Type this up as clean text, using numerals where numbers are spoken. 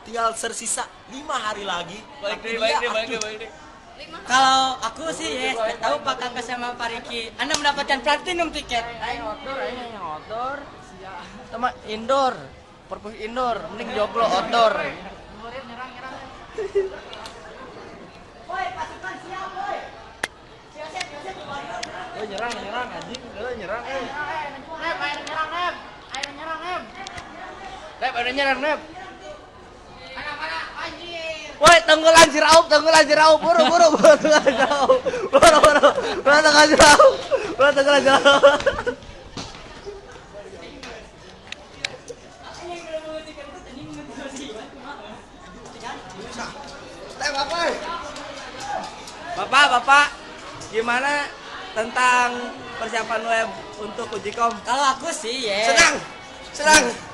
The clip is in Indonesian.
tinggal tersisa 5 hari lagi. Balik Tapi deh. dia, Kalau aku sih ya, tahu Pak Kakak sama Pak Riki, Anda mendapatkan platinum tiket. Aing outdoor. Sama indoor. Purpose indoor, mending joglo outdoor. Woi, pasukan siap, woi. Oh, nyerang anjing. Nyerang. Ayo nyerang. Woi, tenggelan si Raup. Buru tenggelan si Raup. Bapak, gimana tentang persiapan web untuk uji kom? Kalau aku sih ya. Senang.